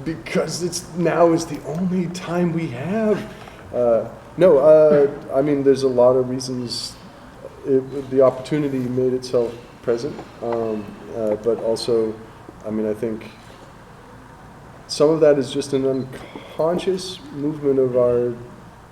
Because now is the only time we have. I mean, there's a lot of reasons the opportunity made itself present, but also, I mean, I think some of that is just an unconscious movement of our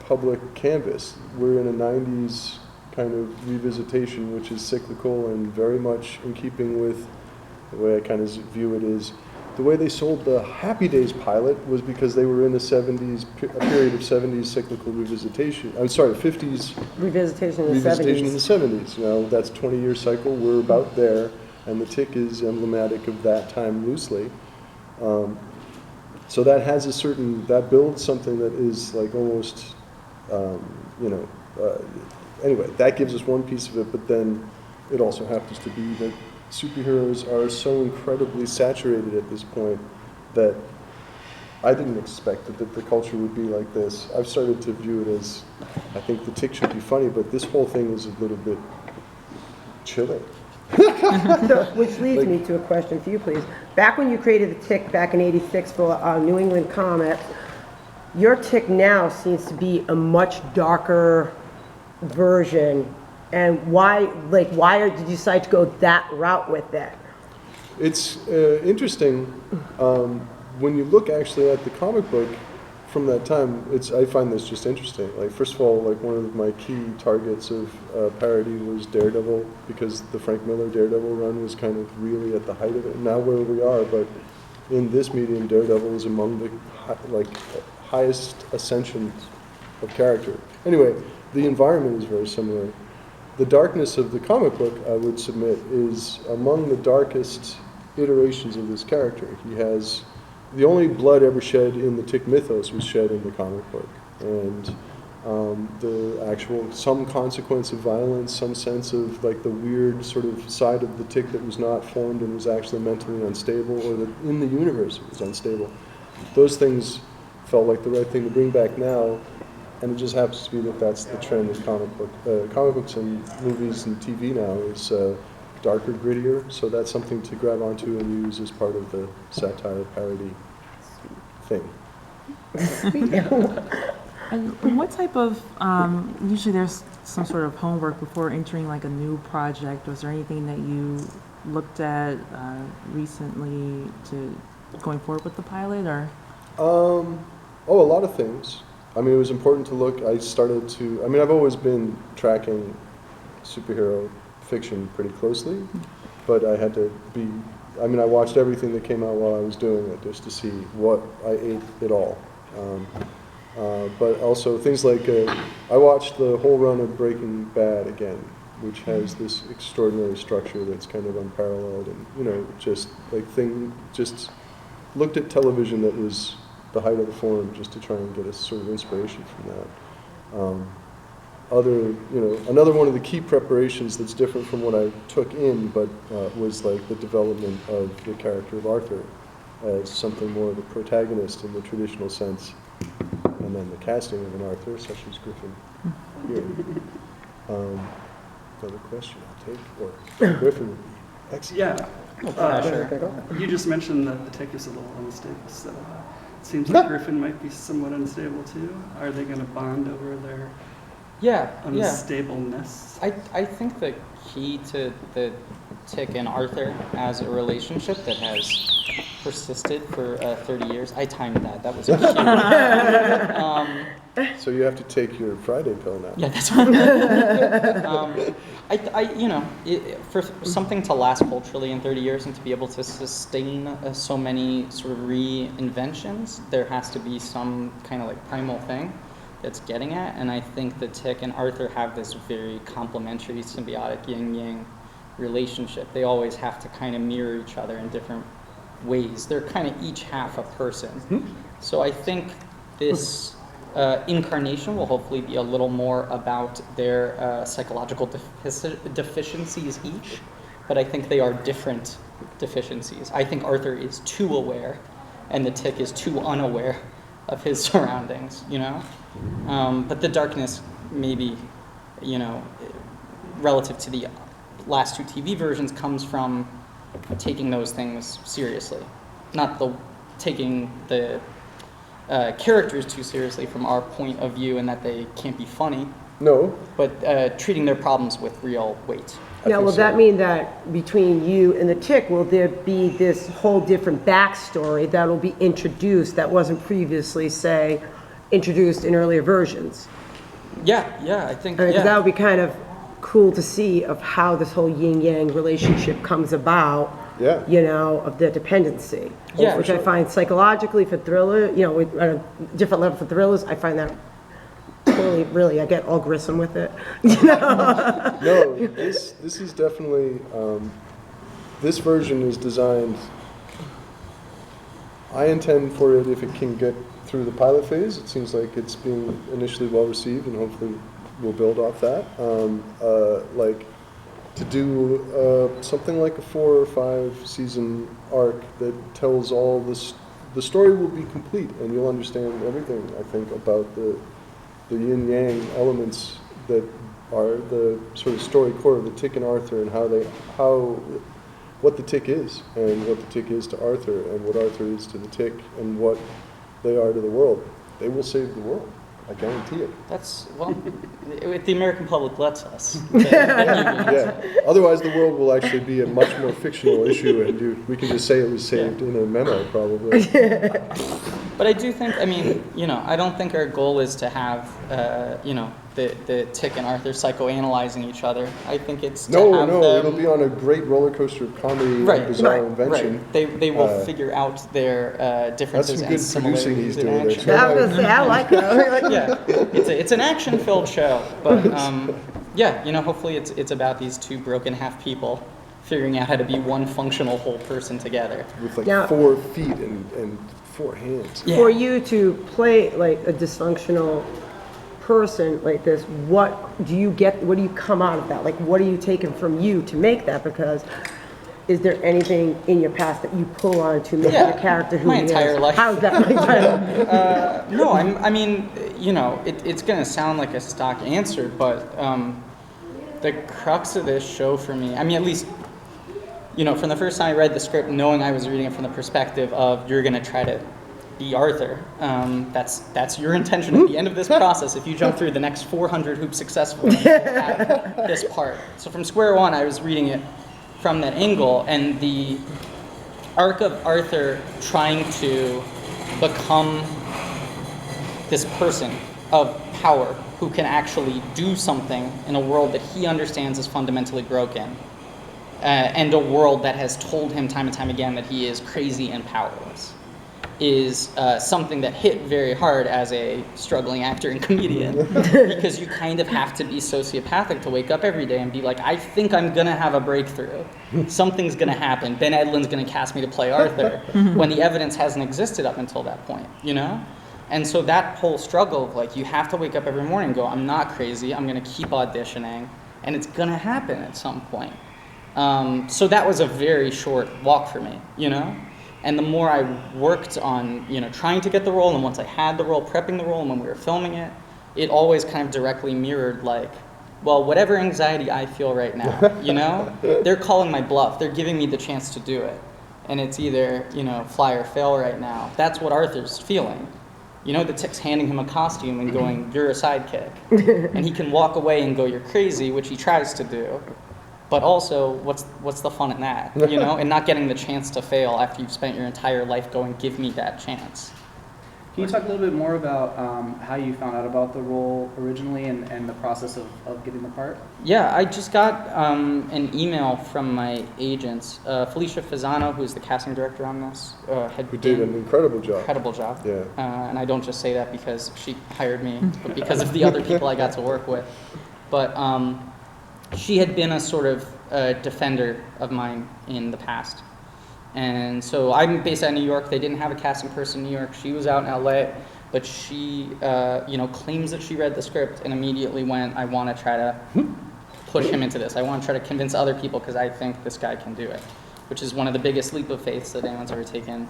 public canvas. We're in a 90s kind of revisitation, which is cyclical and very much in keeping with the way I kind of view it is the way they sold the Happy Days pilot was because they were in the 70s, a period of 70s cyclical revisitation. I'm sorry, 50s Revisitation in the revisitation 70s. in the 70s. You know, that's a 20-year cycle. We're about there, and the Tick is emblematic of that time loosely. So that has a certain, that builds something that is like almost, anyway, that gives us one piece of it, but then it also happens to be that superheroes are so incredibly saturated at this point that I didn't expect that the culture would be like this. I've started to view it as, I think the Tick should be funny, but this whole thing is a little bit chilling. So, which leads me to a question for you, please. Back when you created the Tick back in '86 for New England Comics, your Tick now seems to be a much darker version. And why did you decide to go that route with it? It's interesting when you look actually at the comic book from that time. I find this just interesting. Like, first of all, like one of my key targets of parody was Daredevil, because the Frank Miller Daredevil run was kind of really at the height of it. Now where we are, but in this medium, Daredevil is among the highest ascensions of character. Anyway, the environment is very similar. The darkness of the comic book, I would submit, is among the darkest iterations of this character. He has, the only blood ever shed in the Tick mythos was shed in the comic book. And the actual, some consequence of violence, some sense of like the weird sort of side of the Tick that was not formed and was actually mentally unstable, or that in the universe it was unstable. Those things felt like the right thing to bring back now. And it just happens to be that that's the trend in comic books and movies and TV now is darker, grittier. So that's something to grab onto and use as part of the satire parody thing. And what type of, usually there's some sort of homework before entering like a new project. Was there anything that you looked at recently to going forward with the pilot, or? A lot of things. I mean, it was important to look. I've always been tracking superhero fiction pretty closely, but I had to I watched everything that came out while I was doing it just to see what I ate it all. But also things like, I watched the whole run of Breaking Bad again, which has this extraordinary structure that's kind of unparalleled, and, just looked at television that was the height of the form just to try and get a sort of inspiration from that. Another one of the key preparations that's different from what I took in, but was like the development of the character of Arthur as something more of a protagonist in the traditional sense, and then the casting of an Arthur, such as Griffin here. Another question I'll take, or Griffin would be excellent. Yeah. You just mentioned that the Tick is a little unstable, so it seems like Griffin might be somewhat unstable too. Are they going to bond over their unstableness? I think the key to the Tick and Arthur as a relationship that has persisted for 30 years. I timed that. That was a cute. So you have to take your Friday pill now. Yeah, that's right. For something to last culturally in 30 years and to be able to sustain so many sort of reinventions, there has to be some kind of like primal thing that's getting at. And I think the Tick and Arthur have this very complementary, symbiotic yin-yang relationship. They always have to kind of mirror each other in different ways. They're kind of each half a person. So I think this incarnation will hopefully be a little more about their psychological deficiencies each, but I think they are different deficiencies. I think Arthur is too aware, and the Tick is too unaware of his surroundings, But the darkness, maybe, relative to the last two TV versions, comes from taking those things seriously. not the taking the characters too seriously from our point of view, and that they can't be funny, No, but treating their problems with real weight. Now, think will that so. mean that between you and the tick, will there be this whole different backstory that will be introduced that wasn't previously, say, introduced in earlier versions? Yeah, I think, I mean, 'cause that yeah. would be kind of cool to see of how this whole yin-yang relationship comes about, Yeah. you know, of their dependency. Yeah, Which I sure. find psychologically for thriller, you know, at a different level for thrillers, I find that totally, really, I get all grissom with it. No, this is definitely, this version is designed, I intend for it, if it can get through the pilot phase, it seems like it's being initially well received, and hopefully we'll build off that. Like, to do something like a 4 or 5 season arc that tells all this, the story will be complete, and you'll understand everything, I think, about the yin-yang elements that are the sort of story core of the Tick and Arthur, and what the Tick is, and what the Tick is to Arthur, and what Arthur is to the Tick, and what they are to the world. They will save the world, I guarantee it. That's, well, if the American public lets us. then you will. Yeah. Otherwise, the world will actually be a much more fictional issue, and we can just say it was saved in a memo, probably. But I do think, I mean, you know, I don't think our goal is to have, you know, the Tick and Arthur psychoanalyzing each other. I think it's to No, have no, them, it'll be on a great roller coaster of comedy Right, and bizarre right, invention. right. They will Uh, figure out their differences some and good producing similarities he's in doing there, action. too. I was gonna say, I like that. Yeah, it's an action-filled show, but yeah, you know, hopefully it's about these two broken half people figuring out how to be one functional whole person together. With like Now- 4 feet and 4 hands. Yeah. For you to play like a dysfunctional person like this, what do you come out of that? Like, what are you taking from you to make that? Because is there anything in your past that you pull on to make Yeah, your character who my he is? entire life. How's that my entire No, I mean, you know, it's going to sound like a stock answer, but the crux of this show for me, I mean, at least, you know, from the first time I read the script, knowing I was reading it from the perspective of you're going to try to be Arthur, that's your intention at the end of this process. If you jump through the next 400 hoops successfully, you have this part. So from square one, I was reading it from that angle, and the arc of Arthur trying to become this person of power who can actually do something in a world that he understands is fundamentally broken, and a world that has told him time and time again that he is crazy and powerless, is something that hit very hard as a struggling actor and comedian, because you kind of have to be sociopathic to wake up every day and be like, I think I'm gonna have a breakthrough. Something's gonna happen. Ben Edlund's gonna cast me to play Arthur, when the evidence hasn't existed up until that point, you know? And so that whole struggle of like, you have to wake up every morning and go, I'm not crazy, I'm gonna keep auditioning, and it's gonna happen at some point. So that was a very short walk for me, you know? And the more I worked on, you know, trying to get the role, and once I had the role, prepping the role, and when we were filming it, it always kind of directly mirrored like, well, whatever anxiety I feel right now, you know, they're calling my bluff. They're giving me the chance to do it. And it's either, you know, fly or fail right now. That's what Arthur's feeling. You know, the Tick's handing him a costume and going, you're a sidekick. And he can walk away and go, you're crazy, which he tries to do. But also, what's the fun in that, you know? And not getting the chance to fail after you've spent your entire life going, give me that chance. Can you talk a little bit more about how you found out about the role originally and the process of getting the part? Yeah, I just got an email from my agents. Felicia Fasano, who's the casting director on this, had Who did an incredible job. incredible job. Yeah. And I don't just say that because she hired me, but because of the other people I got to work with. But she had been a sort of defender of mine in the past. And so I'm based out of New York. They didn't have a casting person in New York. She was out in LA, but she, you know, claims that she read the script and immediately went, I want to try to push him into this. I want to try to convince other people because I think this guy can do it, which is one of the biggest leap of faiths that anyone's ever taken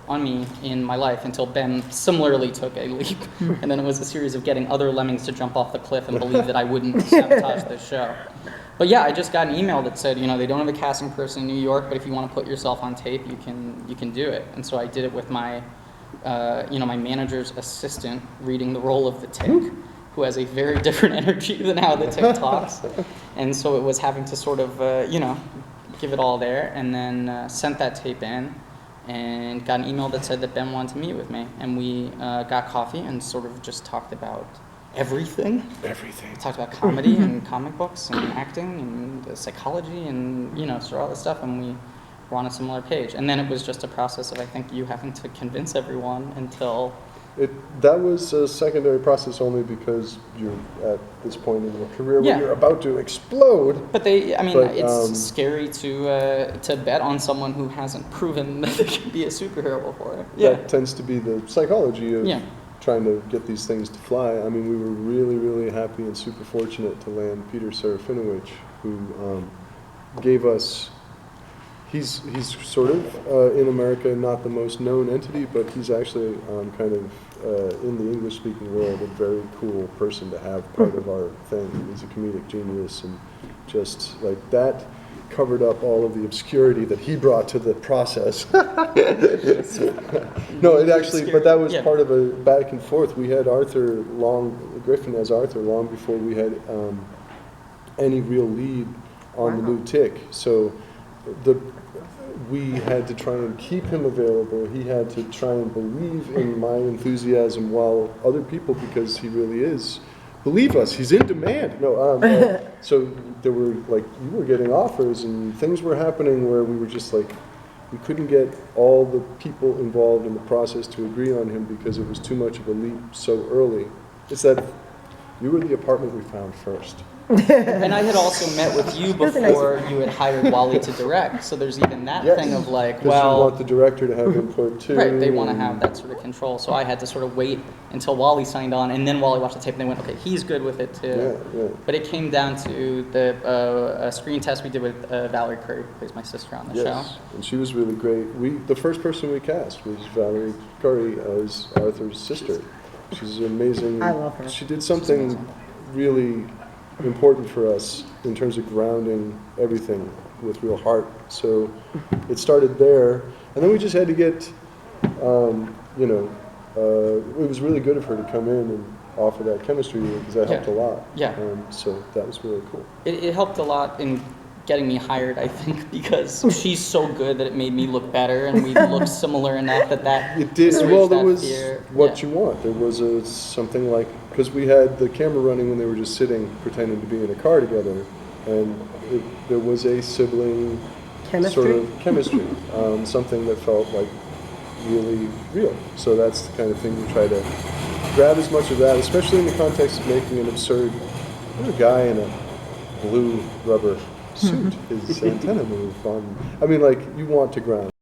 on me in my life until Ben similarly took a leap. And then it was a series of getting other lemmings to jump off the cliff and believe that I wouldn't sabotage this show. But yeah, I just got an email that said, you know, they don't have a casting person in New York, but if you want to put yourself on tape, you can do it. And so I did it with my, my manager's assistant reading the role of the Tick, who has a very different energy than how the Tick talks. And so it was having to sort of, give it all there, and then sent that tape in, and got an email that said that Ben wanted to meet with me, and we got coffee and sort of just talked about everything. Everything. We talked about comedy and comic books and acting and psychology and, sort of all this stuff, and we were on a similar page. And then it was just a process of, I think, you having to convince everyone until... That was a secondary process only because you're at this point in your career where Yeah. you're about to explode. But it's scary to bet on someone who hasn't proven that they can be a superhero before. Yeah. That tends to be the psychology of trying to get these things to fly. I mean, we were really, really happy and super fortunate to land Peter Serafinowicz, who gave us... He's sort of, in America, not the most known entity, but he's actually kind of, in the English-speaking world, a very cool person to have part of our thing. He's a comedic genius, and just like that covered up all of the obscurity that he brought to the process. No, it actually, but that was part of a back and forth. We had Griffin as Arthur long before we had any real lead on the new Tick. So we had to try and keep him available. He had to try and believe in my enthusiasm, while other people, because he really is, believe us, he's in demand. No, so there were you were getting offers and things were happening where we were just we couldn't get all the people involved in the process to agree on him because it was too much of a leap so early. It's that you were the apartment we found first. And I had also met with you before you had hired Wally to direct, so there's even that thing of Because you want the director to have input too. Right, they want to have that sort of control. So I had to sort of wait until Wally signed on, and then Wally watched the tape, and they went, okay, he's good with it too. Yeah. But it came down to the screen test we did with Valerie Curry, who plays my sister on the show. And she was really great. The first person we cast was Valerie Curry as Arthur's sister. She's amazing. I love her. She did something really important for us in terms of grounding everything with real heart. So it started there, and then we just had to get, it was really good of her to come in and offer that chemistry because that helped a lot. Yeah. So that was really cool. It helped a lot in getting me hired, I think, because she's so good that it made me look better, and we looked similar enough that It did. assuaged Well, there that was fear. what you want. There was something like, because we had the camera running when they were just sitting pretending to be in a car together, and there was a sibling sort of chemistry, something that felt like really real. So that's the kind of thing you try to grab as much of that, especially in the context of making an absurd guy in a blue rubber suit, his antenna move on. I mean, you want to ground.